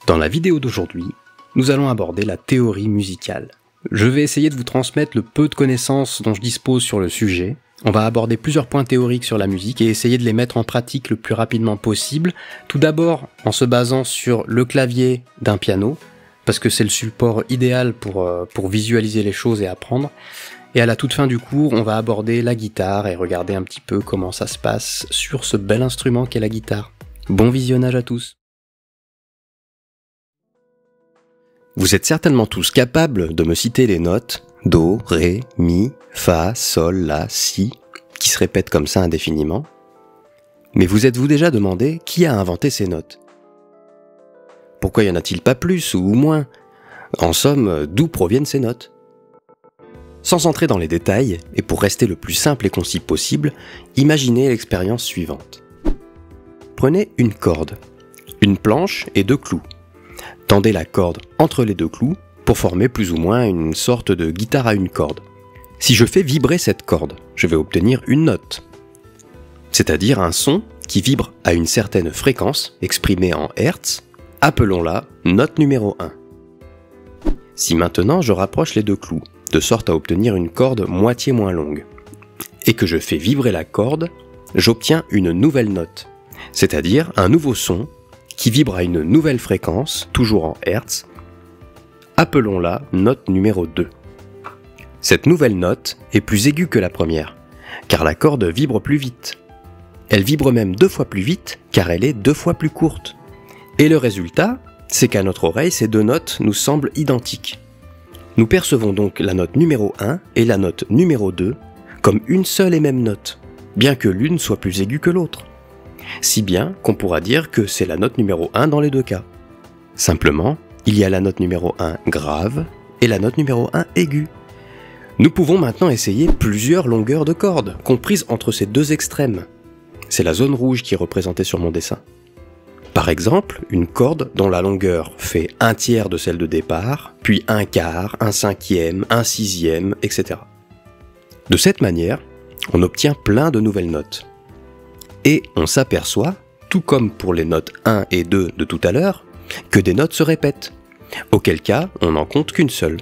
Dans la vidéo d'aujourd'hui, nous allons aborder la théorie musicale. Je vais essayer de vous transmettre le peu de connaissances dont je dispose sur le sujet. On va aborder plusieurs points théoriques sur la musique et essayer de les mettre en pratique le plus rapidement possible. Tout d'abord en se basant sur le clavier d'un piano, parce que c'est le support idéal pour visualiser les choses et apprendre. Et à la toute fin du cours, on va aborder la guitare et regarder un petit peu comment ça se passe sur ce bel instrument qu'est la guitare. Bon visionnage à tous. Vous êtes certainement tous capables de me citer les notes Do, Ré, Mi, Fa, Sol, La, Si, qui se répètent comme ça indéfiniment. Mais vous êtes-vous déjà demandé qui a inventé ces notes? Pourquoi y en a-t-il pas plus ou moins? En somme, d'où proviennent ces notes? Sans entrer dans les détails, et pour rester le plus simple et concis possible, imaginez l'expérience suivante. Prenez une corde, une planche et deux clous. Tendez la corde entre les deux clous pour former plus ou moins une sorte de guitare à une corde. Si je fais vibrer cette corde, je vais obtenir une note, c'est-à-dire un son qui vibre à une certaine fréquence exprimée en Hertz, appelons-la note numéro 1. Si maintenant je rapproche les deux clous, de sorte à obtenir une corde moitié moins longue, et que je fais vibrer la corde, j'obtiens une nouvelle note, c'est-à-dire un nouveau son qui vibre à une nouvelle fréquence, toujours en Hertz, appelons-la note numéro 2. Cette nouvelle note est plus aiguë que la première, car la corde vibre plus vite. Elle vibre même 2 fois plus vite, car elle est 2 fois plus courte. Et le résultat, c'est qu'à notre oreille, ces deux notes nous semblent identiques. Nous percevons donc la note numéro 1 et la note numéro 2 comme une seule et même note, bien que l'une soit plus aiguë que l'autre. Si bien qu'on pourra dire que c'est la note numéro 1 dans les deux cas. Simplement, il y a la note numéro 1 grave et la note numéro 1 aiguë. Nous pouvons maintenant essayer plusieurs longueurs de cordes, comprises entre ces deux extrêmes. C'est la zone rouge qui est représentée sur mon dessin. Par exemple, une corde dont la longueur fait 1/3 de celle de départ, puis 1/4, 1/5, 1/6, etc. De cette manière, on obtient plein de nouvelles notes. Et on s'aperçoit, tout comme pour les notes 1 et 2 de tout à l'heure, que des notes se répètent, auquel cas on n'en compte qu'une seule.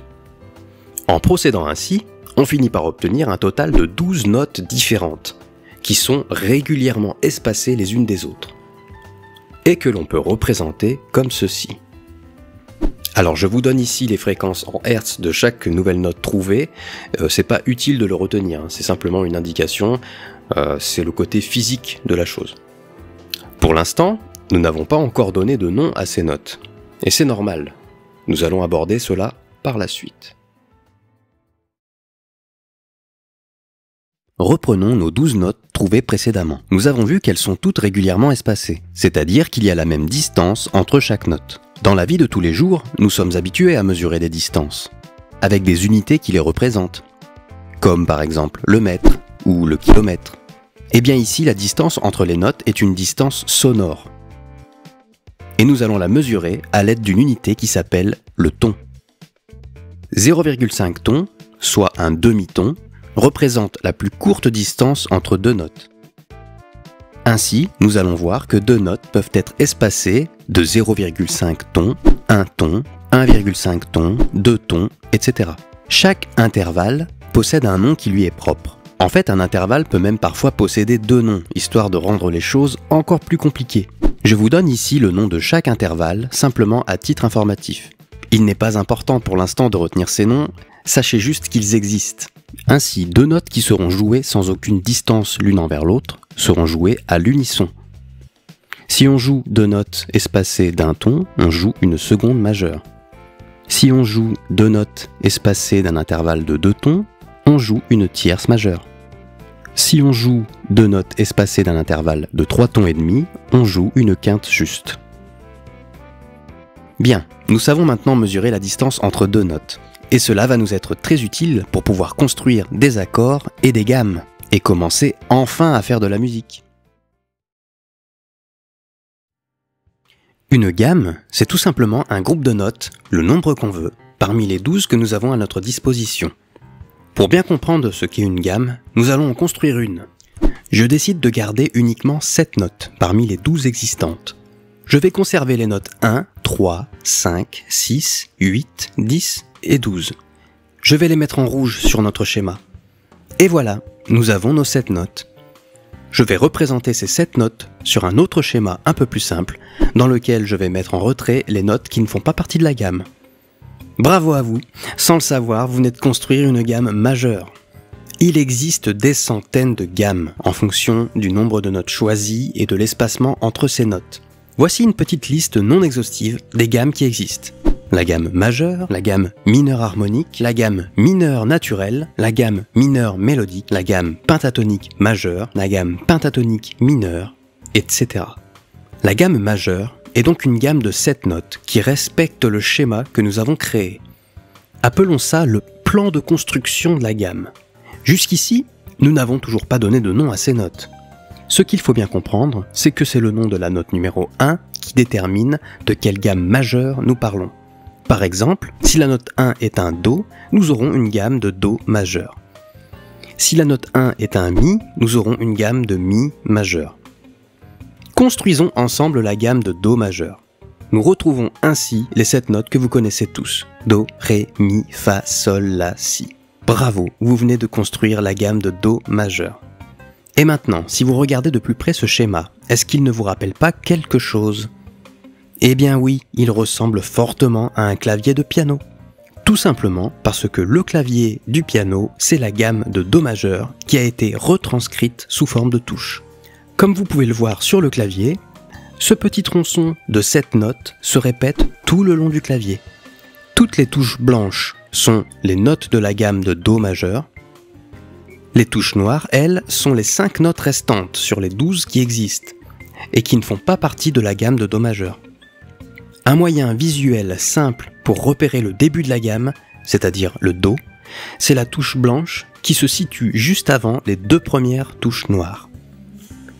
En procédant ainsi, on finit par obtenir un total de 12 notes différentes, qui sont régulièrement espacées les unes des autres, et que l'on peut représenter comme ceci. Alors je vous donne ici les fréquences en Hertz de chaque nouvelle note trouvée, c'est pas utile de le retenir, c'est simplement une indication, c'est le côté physique de la chose. Pour l'instant, nous n'avons pas encore donné de nom à ces notes, et c'est normal, nous allons aborder cela par la suite. Reprenons nos 12 notes trouvées précédemment. Nous avons vu qu'elles sont toutes régulièrement espacées, c'est-à-dire qu'il y a la même distance entre chaque note. Dans la vie de tous les jours, nous sommes habitués à mesurer des distances, avec des unités qui les représentent, comme par exemple le mètre ou le kilomètre. Et bien ici, la distance entre les notes est une distance sonore. Et nous allons la mesurer à l'aide d'une unité qui s'appelle le ton. 0,5 ton, soit un demi-ton, représente la plus courte distance entre deux notes. Ainsi, nous allons voir que deux notes peuvent être espacées de 0,5 ton, 1 ton, 1,5 ton, 2 tons, etc. Chaque intervalle possède un nom qui lui est propre. En fait, un intervalle peut même parfois posséder deux noms, histoire de rendre les choses encore plus compliquées. Je vous donne ici le nom de chaque intervalle, simplement à titre informatif. Il n'est pas important pour l'instant de retenir ces noms, sachez juste qu'ils existent. Ainsi, deux notes qui seront jouées sans aucune distance l'une envers l'autre seront jouées à l'unisson. Si on joue deux notes espacées d'un ton, on joue une seconde majeure. Si on joue deux notes espacées d'un intervalle de 2 tons, on joue une tierce majeure. Si on joue deux notes espacées d'un intervalle de 3 tons et demi, on joue une quinte juste. Bien, nous savons maintenant mesurer la distance entre deux notes. Et cela va nous être très utile pour pouvoir construire des accords et des gammes, et commencer enfin à faire de la musique. Une gamme, c'est tout simplement un groupe de notes, le nombre qu'on veut, parmi les 12 que nous avons à notre disposition. Pour bien comprendre ce qu'est une gamme, nous allons en construire une. Je décide de garder uniquement 7 notes parmi les 12 existantes. je vais conserver les notes 1, 3, 5, 6, 8, 10 et 12. Je vais les mettre en rouge sur notre schéma. Et voilà, nous avons nos 7 notes. Je vais représenter ces 7 notes sur un autre schéma un peu plus simple, dans lequel je vais mettre en retrait les notes qui ne font pas partie de la gamme. Bravo à vous, sans le savoir, vous venez de construire une gamme majeure. Il existe des centaines de gammes en fonction du nombre de notes choisies et de l'espacement entre ces notes. Voici une petite liste non exhaustive des gammes qui existent. La gamme majeure, la gamme mineure harmonique, la gamme mineure naturelle, la gamme mineure mélodique, la gamme pentatonique majeure, la gamme pentatonique mineure, etc. La gamme majeure est donc une gamme de 7 notes qui respecte le schéma que nous avons créé. Appelons ça le plan de construction de la gamme. Jusqu'ici, nous n'avons toujours pas donné de nom à ces notes. Ce qu'il faut bien comprendre, c'est que c'est le nom de la note numéro 1 qui détermine de quelle gamme majeure nous parlons. Par exemple, si la note 1 est un Do, nous aurons une gamme de Do majeur. Si la note 1 est un Mi, nous aurons une gamme de Mi majeur. Construisons ensemble la gamme de Do majeur. Nous retrouvons ainsi les 7 notes que vous connaissez tous. Do, Ré, Mi, Fa, Sol, La, Si. Bravo, vous venez de construire la gamme de Do majeur. Et maintenant, si vous regardez de plus près ce schéma, est-ce qu'il ne vous rappelle pas quelque chose ? Eh bien oui, il ressemble fortement à un clavier de piano. Tout simplement parce que le clavier du piano, c'est la gamme de Do majeur qui a été retranscrite sous forme de touches. Comme vous pouvez le voir sur le clavier, ce petit tronçon de 7 notes se répète tout le long du clavier. Toutes les touches blanches sont les notes de la gamme de Do majeur. Les touches noires, elles, sont les 5 notes restantes sur les 12 qui existent et qui ne font pas partie de la gamme de Do majeur. Un moyen visuel simple pour repérer le début de la gamme, c'est-à-dire le Do, c'est la touche blanche qui se situe juste avant les 2 premières touches noires.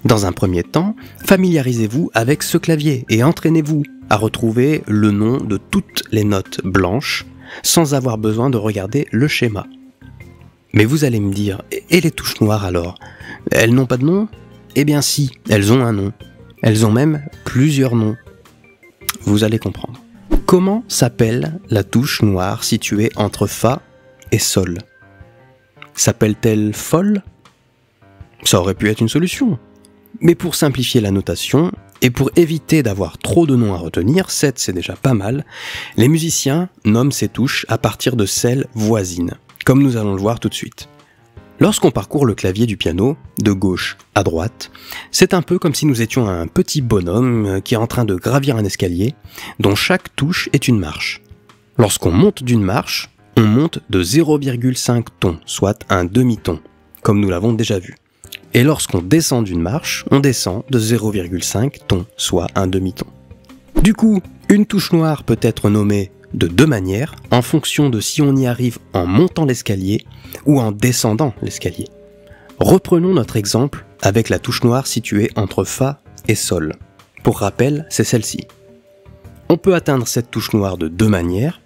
Dans un premier temps, familiarisez-vous avec ce clavier et entraînez-vous à retrouver le nom de toutes les notes blanches sans avoir besoin de regarder le schéma. Mais vous allez me dire, et les touches noires alors ? Elles n'ont pas de nom ? Eh bien si, elles ont un nom. Elles ont même plusieurs noms. Vous allez comprendre. Comment s'appelle la touche noire située entre Fa et Sol ? S'appelle-t-elle Fol ? Ça aurait pu être une solution. Mais pour simplifier la notation, et pour éviter d'avoir trop de noms à retenir, 7 c'est déjà pas mal, les musiciens nomment ces touches à partir de celles voisines, comme nous allons le voir tout de suite. Lorsqu'on parcourt le clavier du piano, de gauche à droite, c'est un peu comme si nous étions un petit bonhomme qui est en train de gravir un escalier, dont chaque touche est une marche. Lorsqu'on monte d'une marche, on monte de 0,5 ton, soit un demi-ton, comme nous l'avons déjà vu. Et lorsqu'on descend d'une marche, on descend de 0,5 ton, soit un demi-ton. Du coup, une touche noire peut être nommée de 2 manières, en fonction de si on y arrive en montant l'escalier ou en descendant l'escalier. Reprenons notre exemple avec la touche noire située entre Fa et Sol. Pour rappel, c'est celle-ci. On peut atteindre cette touche noire de 2 manières,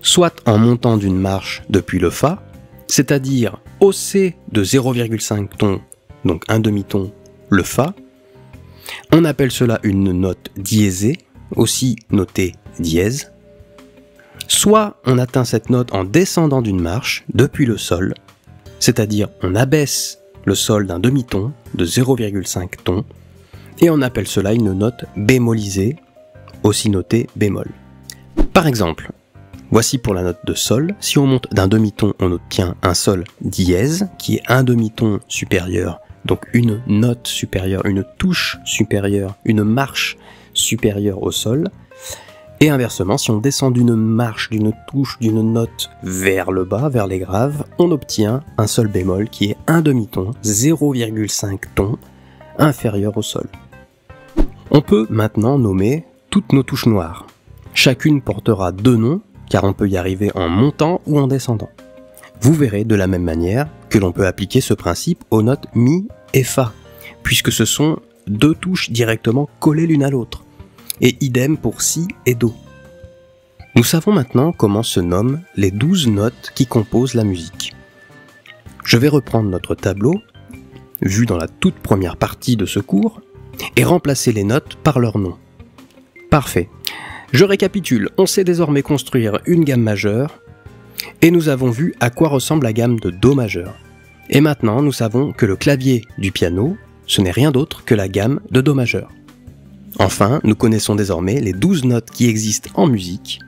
soit en montant d'une marche depuis le Fa, c'est-à-dire hausser de 0,5 ton, donc un demi-ton, le Fa. On appelle cela une note diésée, aussi notée dièse. Soit on atteint cette note en descendant d'une marche depuis le Sol, c'est-à-dire on abaisse le Sol d'un demi-ton, de 0,5 ton, et on appelle cela une note bémolisée, aussi notée bémol. Par exemple, voici pour la note de Sol, si on monte d'un demi-ton, on obtient un Sol dièse, qui est un demi-ton supérieur, donc une note supérieure, une touche supérieure, une marche supérieure au Sol. Et inversement, si on descend d'une marche, d'une touche, d'une note vers le bas, vers les graves, on obtient un Sol bémol qui est un demi-ton, 0,5 ton, inférieur au Sol. On peut maintenant nommer toutes nos touches noires. Chacune portera 2 noms, car on peut y arriver en montant ou en descendant. Vous verrez de la même manière que l'on peut appliquer ce principe aux notes Mi et Fa, puisque ce sont 2 touches directement collées l'une à l'autre. Et idem pour Si et Do. Nous savons maintenant comment se nomment les 12 notes qui composent la musique. Je vais reprendre notre tableau, vu dans la toute première partie de ce cours, et remplacer les notes par leurs noms. Parfait. Je récapitule, on sait désormais construire une gamme majeure, et nous avons vu à quoi ressemble la gamme de Do majeur. Et maintenant, nous savons que le clavier du piano, ce n'est rien d'autre que la gamme de Do majeur. Enfin, nous connaissons désormais les 12 notes qui existent en musique.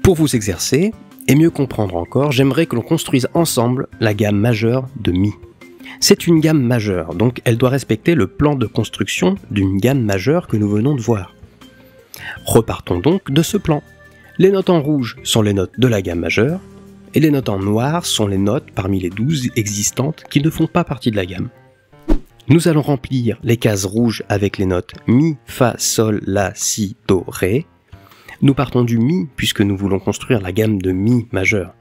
Pour vous exercer, et mieux comprendre encore, j'aimerais que l'on construise ensemble la gamme majeure de Mi. C'est une gamme majeure, donc elle doit respecter le plan de construction d'une gamme majeure que nous venons de voir. Repartons donc de ce plan. Les notes en rouge sont les notes de la gamme majeure, et les notes en noir sont les notes parmi les 12 existantes qui ne font pas partie de la gamme. Nous allons remplir les cases rouges avec les notes Mi, Fa, Sol, La, Si, Do, Ré. Nous partons du Mi puisque nous voulons construire la gamme de Mi majeur.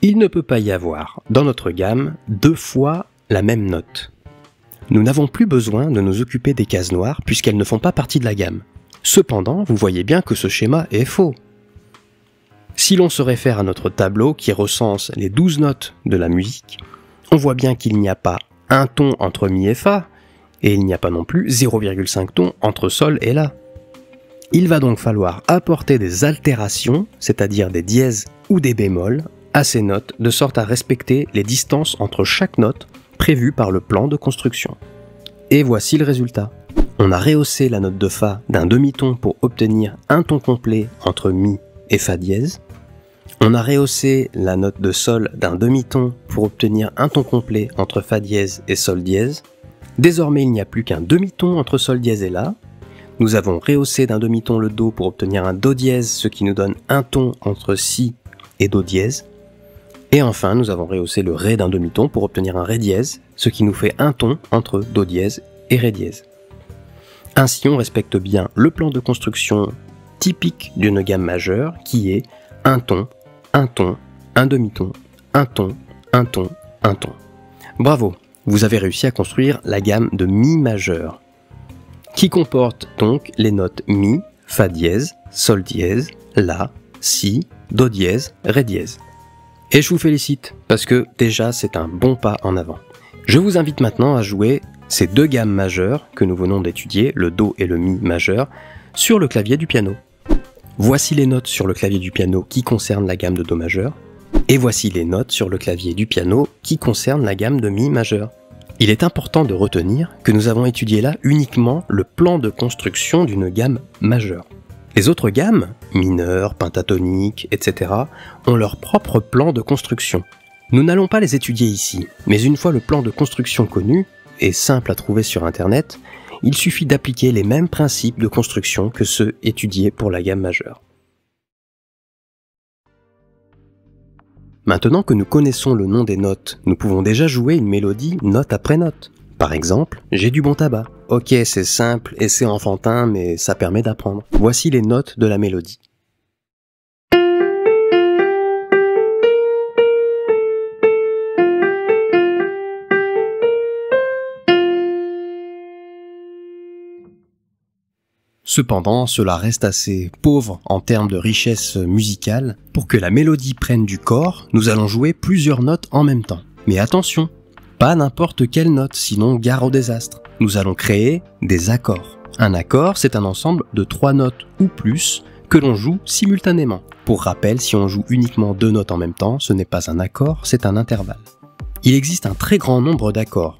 Il ne peut pas y avoir dans notre gamme 2 fois la même note. Nous n'avons plus besoin de nous occuper des cases noires puisqu'elles ne font pas partie de la gamme. Cependant, vous voyez bien que ce schéma est faux. Si l'on se réfère à notre tableau qui recense les 12 notes de la musique, on voit bien qu'il n'y a pas un ton entre Mi et Fa, et il n'y a pas non plus 0,5 ton entre Sol et La. Il va donc falloir apporter des altérations, c'est-à-dire des dièses ou des bémols, à ces notes, de sorte à respecter les distances entre chaque note prévues par le plan de construction. Et voici le résultat. On a rehaussé la note de Fa d'un demi-ton pour obtenir un ton complet entre Mi et Fa dièse. On a rehaussé la note de Sol d'un demi-ton pour obtenir un ton complet entre Fa dièse et Sol dièse. Désormais, il n'y a plus qu'un demi-ton entre Sol dièse et La. Nous avons rehaussé d'un demi-ton le Do pour obtenir un Do dièse, ce qui nous donne un ton entre Si et Do dièse. Et enfin, nous avons rehaussé le Ré d'un demi-ton pour obtenir un Ré dièse, ce qui nous fait un ton entre Do dièse et Ré dièse. Ainsi, on respecte bien le plan de construction typique d'une gamme majeure qui est un ton, un demi-ton, un ton, un ton, un ton. Bravo, vous avez réussi à construire la gamme de Mi majeur, qui comporte donc les notes Mi, Fa dièse, Sol dièse, La, Si, Do dièse, Ré dièse. Et je vous félicite, parce que déjà c'est un bon pas en avant. Je vous invite maintenant à jouer ces 2 gammes majeures que nous venons d'étudier, le Do et le Mi majeur, sur le clavier du piano. Voici les notes sur le clavier du piano qui concernent la gamme de Do majeur, et voici les notes sur le clavier du piano qui concernent la gamme de Mi majeur. Il est important de retenir que nous avons étudié là uniquement le plan de construction d'une gamme majeure. Les autres gammes, mineures, pentatoniques, etc., ont leur propre plan de construction. Nous n'allons pas les étudier ici, mais une fois le plan de construction connu, et simple à trouver sur Internet, il suffit d'appliquer les mêmes principes de construction que ceux étudiés pour la gamme majeure. Maintenant que nous connaissons le nom des notes, nous pouvons déjà jouer une mélodie note après note. Par exemple, j'ai du bon tabac. Ok, c'est simple et c'est enfantin, mais ça permet d'apprendre. Voici les notes de la mélodie. Cependant, cela reste assez pauvre en termes de richesse musicale. Pour que la mélodie prenne du corps, nous allons jouer plusieurs notes en même temps. Mais attention, pas n'importe quelle note, sinon gare au désastre. Nous allons créer des accords. Un accord, c'est un ensemble de 3 notes ou plus que l'on joue simultanément. Pour rappel, si on joue uniquement 2 notes en même temps, ce n'est pas un accord, c'est un intervalle. Il existe un très grand nombre d'accords,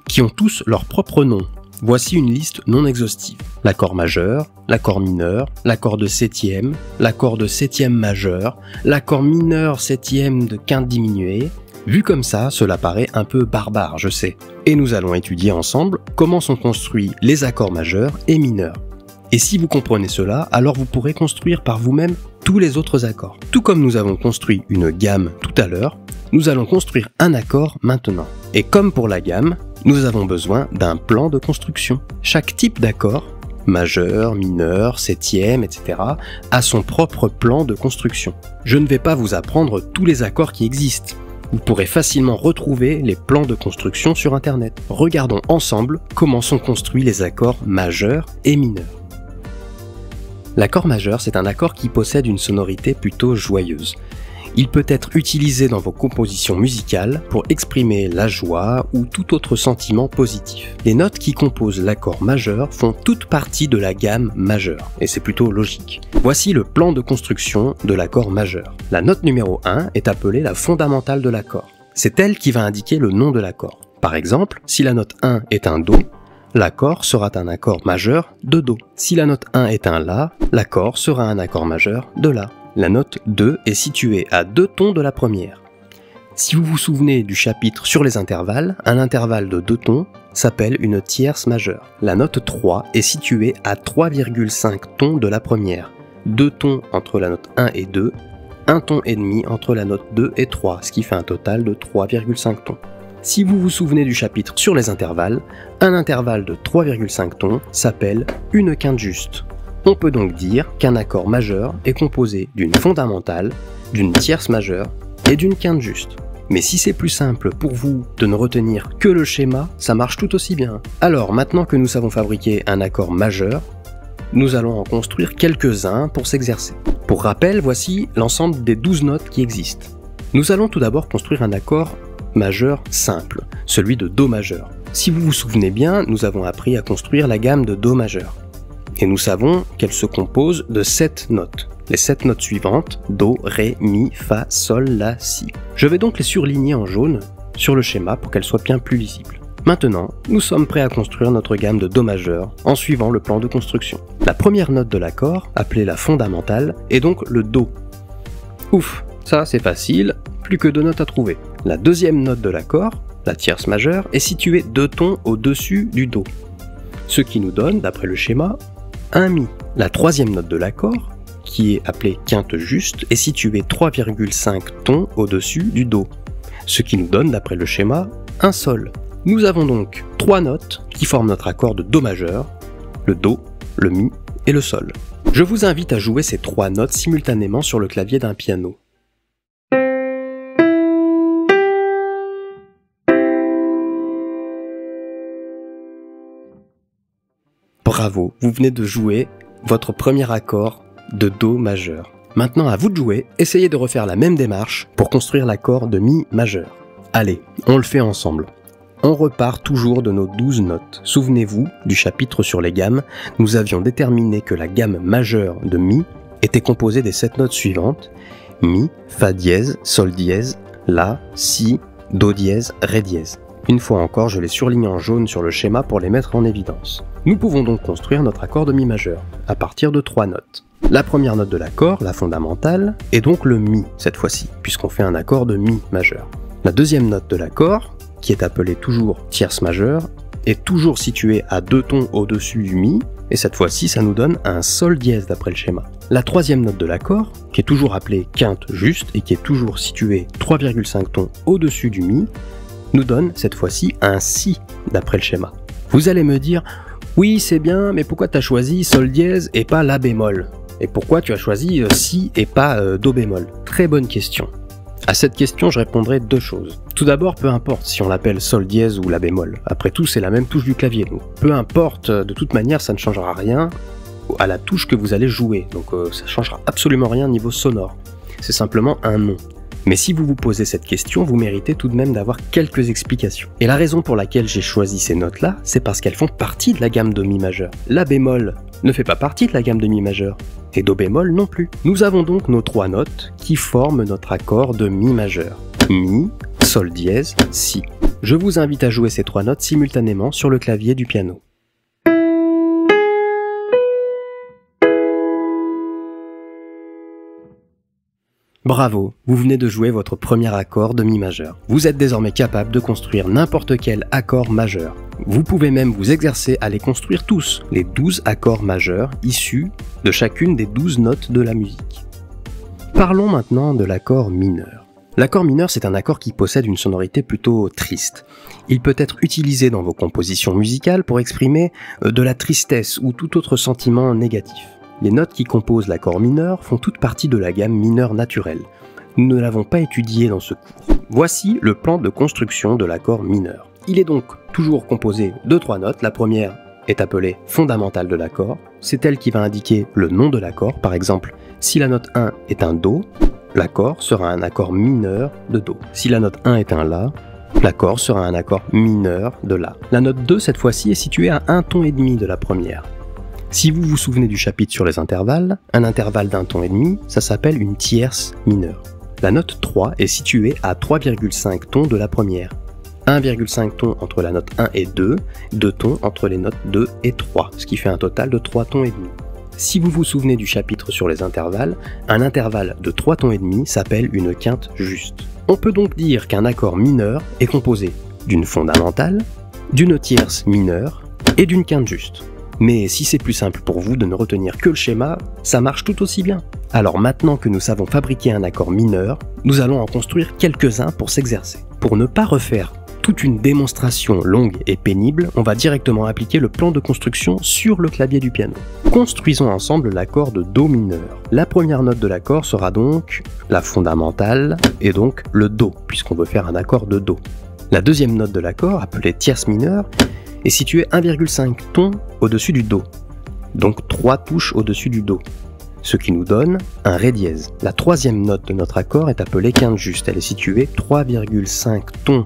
qui ont tous leur propre nom. Voici une liste non exhaustive. L'accord majeur, l'accord mineur, l'accord de septième, l'accord de septième majeur, l'accord mineur septième de quinte diminuée. Vu comme ça, cela paraît un peu barbare, je sais. Et nous allons étudier ensemble comment sont construits les accords majeurs et mineurs. Et si vous comprenez cela, alors vous pourrez construire par vous-même tous les autres accords. Tout comme nous avons construit une gamme tout à l'heure, nous allons construire un accord maintenant. Et comme pour la gamme, nous avons besoin d'un plan de construction. Chaque type d'accord, majeur, mineur, septième, etc., a son propre plan de construction. Je ne vais pas vous apprendre tous les accords qui existent. Vous pourrez facilement retrouver les plans de construction sur Internet. Regardons ensemble comment sont construits les accords majeurs et mineurs. L'accord majeur, c'est un accord qui possède une sonorité plutôt joyeuse. Il peut être utilisé dans vos compositions musicales pour exprimer la joie ou tout autre sentiment positif. Les notes qui composent l'accord majeur font toute partie de la gamme majeure, et c'est plutôt logique. Voici le plan de construction de l'accord majeur. La note numéro 1 est appelée la fondamentale de l'accord. C'est elle qui va indiquer le nom de l'accord. Par exemple, si la note 1 est un Do, l'accord sera un accord majeur de Do. Si la note 1 est un La, l'accord sera un accord majeur de La. La note 2 est située à 2 tons de la première. Si vous vous souvenez du chapitre sur les intervalles, un intervalle de 2 tons s'appelle une tierce majeure. La note 3 est située à 3,5 tons de la première. 2 tons entre la note 1 et 2, 1 ton et demi entre la note 2 et 3, ce qui fait un total de 3,5 tons. Si vous vous souvenez du chapitre sur les intervalles, un intervalle de 3,5 tons s'appelle une quinte juste. On peut donc dire qu'un accord majeur est composé d'une fondamentale, d'une tierce majeure et d'une quinte juste. Mais si c'est plus simple pour vous de ne retenir que le schéma, ça marche tout aussi bien. Alors maintenant que nous savons fabriquer un accord majeur, nous allons en construire quelques-uns pour s'exercer. Pour rappel, voici l'ensemble des 12 notes qui existent. Nous allons tout d'abord construire un accord majeur simple, celui de Do majeur. Si vous vous souvenez bien, nous avons appris à construire la gamme de Do majeur. Et nous savons qu'elle se compose de 7 notes. Les 7 notes suivantes, Do, Ré, Mi, Fa, Sol, La, Si. Je vais donc les surligner en jaune sur le schéma pour qu'elles soient bien plus lisibles. Maintenant, nous sommes prêts à construire notre gamme de Do majeur en suivant le plan de construction. La première note de l'accord, appelée la fondamentale, est donc le Do. Ouf, ça c'est facile, plus que 2 notes à trouver. La deuxième note de l'accord, la tierce majeure, est située 2 tons au-dessus du Do, ce qui nous donne, d'après le schéma, un Mi. La troisième note de l'accord, qui est appelée quinte juste, est située 3,5 tons au-dessus du Do, ce qui nous donne, d'après le schéma, un Sol. Nous avons donc 3 notes qui forment notre accord de Do majeur, le Do, le Mi et le Sol. Je vous invite à jouer ces 3 notes simultanément sur le clavier d'un piano. Bravo, vous venez de jouer votre premier accord de Do majeur. Maintenant à vous de jouer, essayez de refaire la même démarche pour construire l'accord de Mi majeur. Allez, on le fait ensemble. On repart toujours de nos 12 notes. Souvenez-vous du chapitre sur les gammes, nous avions déterminé que la gamme majeure de Mi était composée des 7 notes suivantes: Mi, Fa dièse, Sol dièse, La, Si, Do dièse, Ré dièse. Une fois encore, je les surligne en jaune sur le schéma pour les mettre en évidence. Nous pouvons donc construire notre accord de Mi majeur à partir de 3 notes. La première note de l'accord, la fondamentale, est donc le Mi cette fois-ci, puisqu'on fait un accord de Mi majeur. La deuxième note de l'accord, qui est appelée toujours tierce majeure, est toujours située à 2 tons au-dessus du Mi, et cette fois-ci ça nous donne un Sol dièse d'après le schéma. La troisième note de l'accord, qui est toujours appelée quinte juste et qui est toujours située 3,5 tons au-dessus du Mi, nous donne cette fois-ci un Si d'après le schéma. Vous allez me dire, oui c'est bien, mais pourquoi tu as choisi Sol dièse et pas La bémol? Et pourquoi tu as choisi Si et pas Do bémol? Très bonne question. À cette question, je répondrai 2 choses. Tout d'abord, peu importe si on l'appelle Sol dièse ou La bémol. Après tout, c'est la même touche du clavier. Donc, peu importe, de toute manière, ça ne changera rien à la touche que vous allez jouer. Donc ça ne changera absolument rien niveau sonore. C'est simplement un nom. Mais si vous vous posez cette question, vous méritez tout de même d'avoir quelques explications. Et la raison pour laquelle j'ai choisi ces notes-là, c'est parce qu'elles font partie de la gamme de Mi majeur. La bémol ne fait pas partie de la gamme de Mi majeur, et Do bémol non plus. Nous avons donc nos 3 notes qui forment notre accord de Mi majeur. Mi, Sol dièse, Si. Je vous invite à jouer ces 3 notes simultanément sur le clavier du piano. Bravo, vous venez de jouer votre premier accord de Mi majeur. Vous êtes désormais capable de construire n'importe quel accord majeur. Vous pouvez même vous exercer à les construire tous, les 12 accords majeurs issus de chacune des 12 notes de la musique. Parlons maintenant de l'accord mineur. L'accord mineur, c'est un accord qui possède une sonorité plutôt triste. Il peut être utilisé dans vos compositions musicales pour exprimer de la tristesse ou tout autre sentiment négatif. Les notes qui composent l'accord mineur font toute partie de la gamme mineure naturelle. Nous ne l'avons pas étudié dans ce cours. Voici le plan de construction de l'accord mineur. Il est donc toujours composé de 3 notes. La première est appelée fondamentale de l'accord. C'est elle qui va indiquer le nom de l'accord. Par exemple, si la note 1 est un Do, l'accord sera un accord mineur de Do. Si la note 1 est un La, l'accord sera un accord mineur de La. La note 2, cette fois-ci, est située à un ton et demi de la première. Si vous vous souvenez du chapitre sur les intervalles, un intervalle d'un ton et demi, ça s'appelle une tierce mineure. La note 3 est située à 3,5 tons de la première. 1,5 tons entre la note 1 et 2, 2 tons entre les notes 2 et 3, ce qui fait un total de 3 tons et demi. Si vous vous souvenez du chapitre sur les intervalles, un intervalle de 3 tons et demi s'appelle une quinte juste. On peut donc dire qu'un accord mineur est composé d'une fondamentale, d'une tierce mineure et d'une quinte juste. Mais si c'est plus simple pour vous de ne retenir que le schéma, ça marche tout aussi bien. Alors maintenant que nous savons fabriquer un accord mineur, nous allons en construire quelques-uns pour s'exercer. Pour ne pas refaire toute une démonstration longue et pénible, on va directement appliquer le plan de construction sur le clavier du piano. Construisons ensemble l'accord de Do mineur. La première note de l'accord sera donc la fondamentale et donc le Do, puisqu'on veut faire un accord de Do. La deuxième note de l'accord, appelée tierce mineure, est située 1,5 tons au-dessus du Do, donc 3 touches au-dessus du Do, ce qui nous donne un Ré dièse. La troisième note de notre accord est appelée quinte juste, elle est située 3,5 tons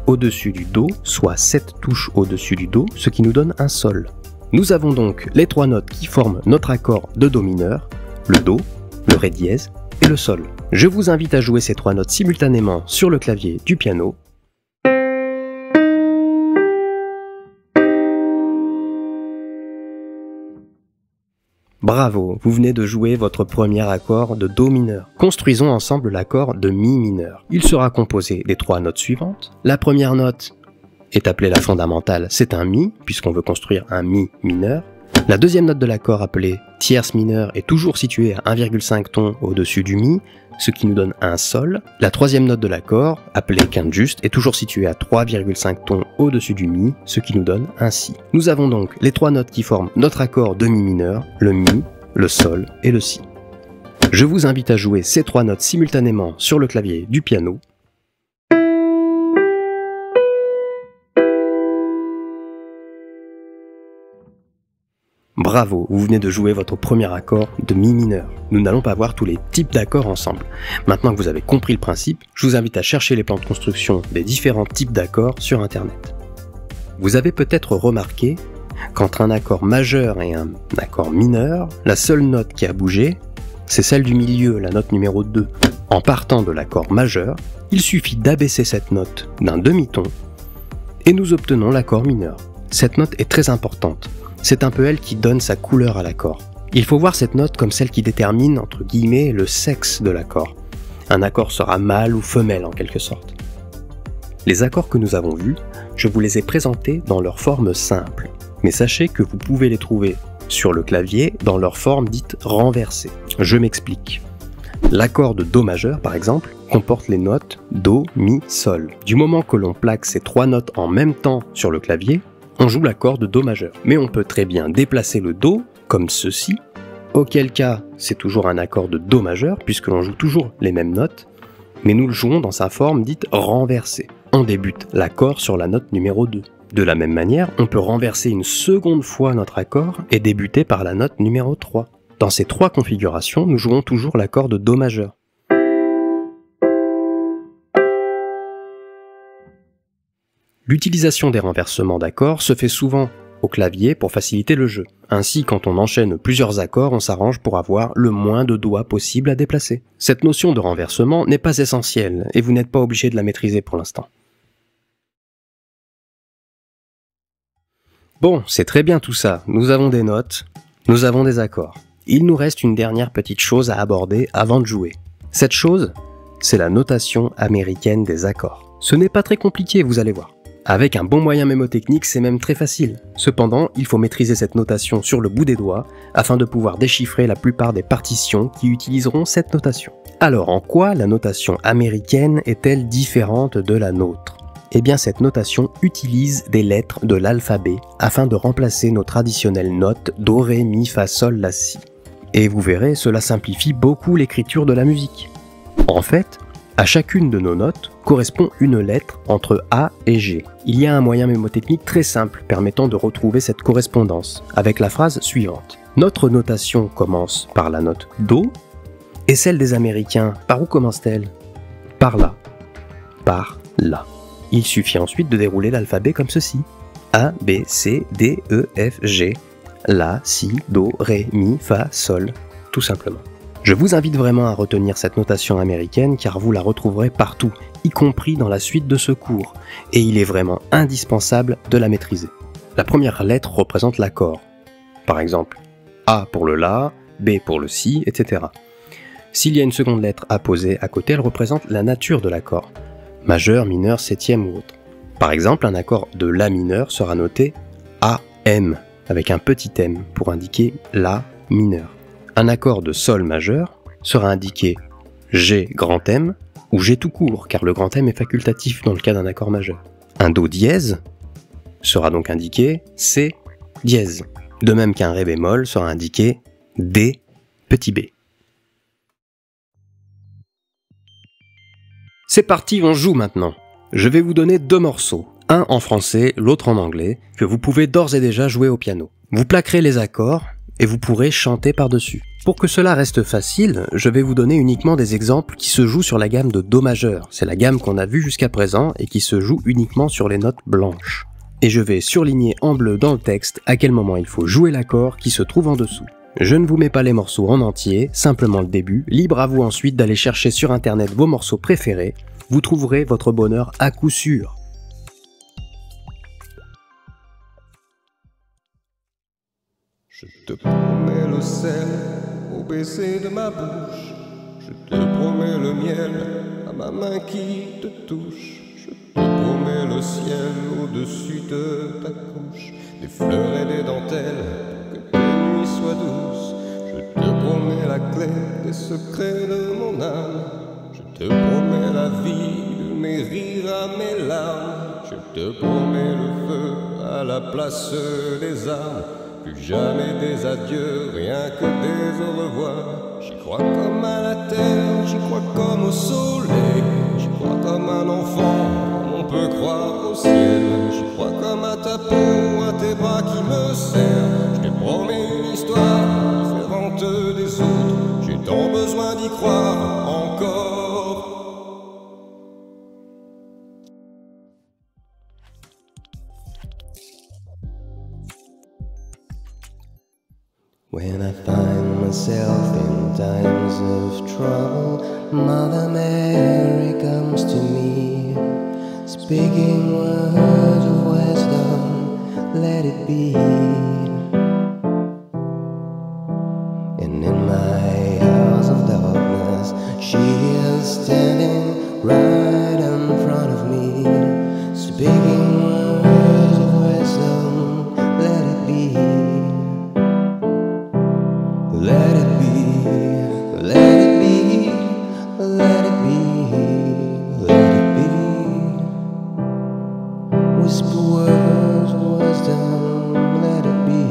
au-dessus du Do, soit 7 touches au-dessus du Do, ce qui nous donne un Sol. Nous avons donc les 3 notes qui forment notre accord de Do mineur, le Do, le Ré dièse et le Sol. Je vous invite à jouer ces 3 notes simultanément sur le clavier du piano. Bravo, vous venez de jouer votre premier accord de Do mineur. Construisons ensemble l'accord de Mi mineur. Il sera composé des 3 notes suivantes. La première note est appelée la fondamentale, c'est un Mi, puisqu'on veut construire un Mi mineur. La deuxième note de l'accord, appelée tierce mineure, est toujours située à 1,5 tons au-dessus du Mi, ce qui nous donne un Sol. La troisième note de l'accord, appelée quinte juste, est toujours située à 3,5 tons au-dessus du Mi, ce qui nous donne un Si. Nous avons donc les 3 notes qui forment notre accord de Mi mineur, le Mi, le Sol et le Si. Je vous invite à jouer ces 3 notes simultanément sur le clavier du piano. Bravo, vous venez de jouer votre premier accord de Mi mineur. Nous n'allons pas voir tous les types d'accords ensemble. Maintenant que vous avez compris le principe, je vous invite à chercher les plans de construction des différents types d'accords sur Internet. Vous avez peut-être remarqué qu'entre un accord majeur et un accord mineur, la seule note qui a bougé, c'est celle du milieu, la note numéro 2. En partant de l'accord majeur, il suffit d'abaisser cette note d'un demi-ton et nous obtenons l'accord mineur. Cette note est très importante. C'est un peu elle qui donne sa couleur à l'accord. Il faut voir cette note comme celle qui détermine, entre guillemets, le sexe de l'accord. Un accord sera mâle ou femelle en quelque sorte. Les accords que nous avons vus, je vous les ai présentés dans leur forme simple. Mais sachez que vous pouvez les trouver sur le clavier dans leur forme dite renversée. Je m'explique. L'accord de Do majeur, par exemple, comporte les notes Do, Mi, Sol. Du moment que l'on plaque ces 3 notes en même temps sur le clavier, on joue l'accord de Do majeur. Mais on peut très bien déplacer le Do, comme ceci, auquel cas c'est toujours un accord de Do majeur, puisque l'on joue toujours les mêmes notes, mais nous le jouons dans sa forme dite renversée. On débute l'accord sur la note numéro 2. De la même manière, on peut renverser une seconde fois notre accord et débuter par la note numéro 3. Dans ces 3 configurations, nous jouons toujours l'accord de Do majeur. L'utilisation des renversements d'accords se fait souvent au clavier pour faciliter le jeu. Ainsi, quand on enchaîne plusieurs accords, on s'arrange pour avoir le moins de doigts possible à déplacer. Cette notion de renversement n'est pas essentielle et vous n'êtes pas obligé de la maîtriser pour l'instant. Bon, c'est très bien tout ça. Nous avons des notes, nous avons des accords. Il nous reste une dernière petite chose à aborder avant de jouer. Cette chose, c'est la notation américaine des accords. Ce n'est pas très compliqué, vous allez voir. Avec un bon moyen mémotechnique, c'est même très facile. Cependant, il faut maîtriser cette notation sur le bout des doigts afin de pouvoir déchiffrer la plupart des partitions qui utiliseront cette notation. Alors, en quoi la notation américaine est-elle différente de la nôtre ? Eh bien, cette notation utilise des lettres de l'alphabet afin de remplacer nos traditionnelles notes Do, Ré, Mi, Fa, Sol, La, Si. Et vous verrez, cela simplifie beaucoup l'écriture de la musique. En fait, à chacune de nos notes correspond une lettre entre A et G. Il y a un moyen mémotechnique très simple permettant de retrouver cette correspondance avec la phrase suivante. Notre notation commence par la note Do Et celle des Américains, par où commence-t-elle? Par là. Par là. Il suffit ensuite de dérouler l'alphabet comme ceci. A, B, C, D, E, F, G. La, Si, Do, Ré, Mi, Fa, Sol. Tout simplement. Je vous invite vraiment à retenir cette notation américaine car vous la retrouverez partout, y compris dans la suite de ce cours, et il est vraiment indispensable de la maîtriser. La première lettre représente l'accord. Par exemple, A pour le La, B pour le Si, etc. S'il y a une seconde lettre apposée à côté, elle représente la nature de l'accord. Majeur, mineur, septième ou autre. Par exemple, un accord de La mineur sera noté AM, avec un petit M pour indiquer La mineur. Un accord de Sol majeur sera indiqué G grand M ou G tout court, car le grand M est facultatif dans le cas d'un accord majeur. Un Do dièse sera donc indiqué C dièse, de même qu'un Ré bémol sera indiqué D petit b. C'est parti, on joue maintenant. Je vais vous donner deux morceaux, un en français, l'autre en anglais, que vous pouvez d'ores et déjà jouer au piano. Vous plaquerez les accords et vous pourrez chanter par-dessus. Pour que cela reste facile, je vais vous donner uniquement des exemples qui se jouent sur la gamme de Do majeur. C'est la gamme qu'on a vue jusqu'à présent et qui se joue uniquement sur les notes blanches. Et je vais surligner en bleu dans le texte à quel moment il faut jouer l'accord qui se trouve en dessous. Je ne vous mets pas les morceaux en entier, simplement le début, libre à vous ensuite d'aller chercher sur internet vos morceaux préférés, vous trouverez votre bonheur à coup sûr. Je te promets le sel au baiser de ma bouche, je te promets le miel à ma main qui te touche, je te promets le ciel au-dessus de ta couche, des fleurs et des dentelles pour que tes nuits soient douces, je te promets la clé des secrets de mon âme, je te promets la vie de mes rires à mes larmes, je te promets le feu à la place des armes. Plus jamais des adieux, rien que des au revoir. J'y crois comme à la terre, j'y crois comme au soleil. J'y crois comme un enfant, on peut croire au ciel. J'y crois comme à ta peau, à tes bras qui me serrent. Je te promets une histoire différente des autres. J'ai tant besoin d'y croire encore. When I find myself in times of trouble, Mother Mary comes to me, speaking words of wisdom, let it be. And in my house of darkness, she is standing right in front of me, speaking words of wisdom, let it be. Let it be, let it be, let it be, let it be. Whisper words of wisdom, let it be.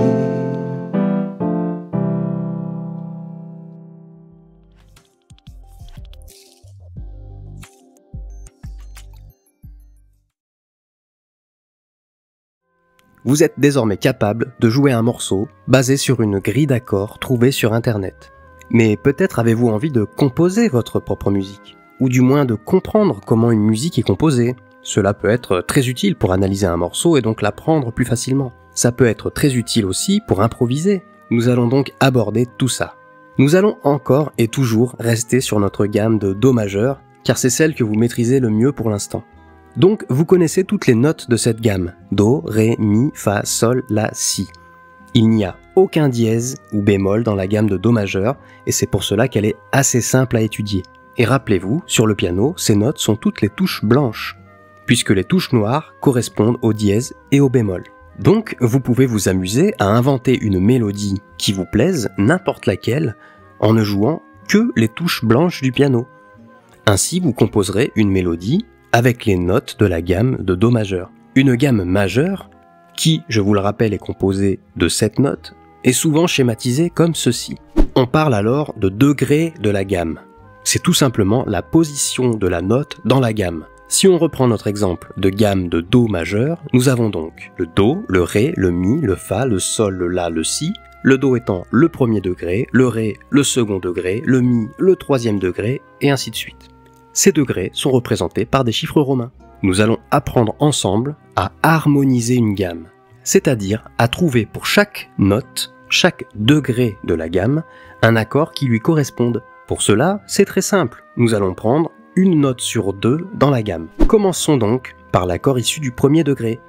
Vous êtes désormais capable de jouer un morceau basé sur une grille d'accords trouvée sur internet. Mais peut-être avez-vous envie de composer votre propre musique, ou du moins de comprendre comment une musique est composée. Cela peut être très utile pour analyser un morceau et donc l'apprendre plus facilement. Ça peut être très utile aussi pour improviser. Nous allons donc aborder tout ça. Nous allons encore et toujours rester sur notre gamme de Do majeur, car c'est celle que vous maîtrisez le mieux pour l'instant. Donc vous connaissez toutes les notes de cette gamme, Do, Ré, Mi, Fa, Sol, La, Si. Il n'y a aucun dièse ou bémol dans la gamme de Do majeur, et c'est pour cela qu'elle est assez simple à étudier. Et rappelez-vous, sur le piano, ces notes sont toutes les touches blanches, puisque les touches noires correspondent au dièse et au bémol. Donc vous pouvez vous amuser à inventer une mélodie qui vous plaise, n'importe laquelle, en ne jouant que les touches blanches du piano. Ainsi vous composerez une mélodie avec les notes de la gamme de Do majeur. Une gamme majeure, qui, je vous le rappelle, est composée de 7 notes, est souvent schématisée comme ceci. On parle alors de degrés de la gamme. C'est tout simplement la position de la note dans la gamme. Si on reprend notre exemple de gamme de Do majeur, nous avons donc le Do, le Ré, le Mi, le Fa, le Sol, le La, le Si, le Do étant le premier degré, le Ré le second degré, le Mi le troisième degré, et ainsi de suite. Ces degrés sont représentés par des chiffres romains. Nous allons apprendre ensemble à harmoniser une gamme, c'est-à-dire à trouver pour chaque note, chaque degré de la gamme, un accord qui lui corresponde. Pour cela, c'est très simple. Nous allons prendre une note sur deux dans la gamme. Commençons donc par l'accord issu du premier degré,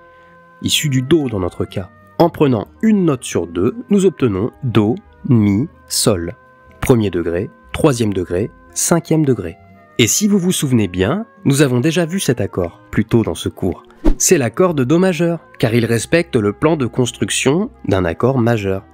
issu du Do dans notre cas. En prenant une note sur deux, nous obtenons Do, Mi, Sol. Premier degré, troisième degré, cinquième degré. Et si vous vous souvenez bien, nous avons déjà vu cet accord plus tôt dans ce cours. C'est l'accord de Do majeur, car il respecte le plan de construction d'un accord majeur,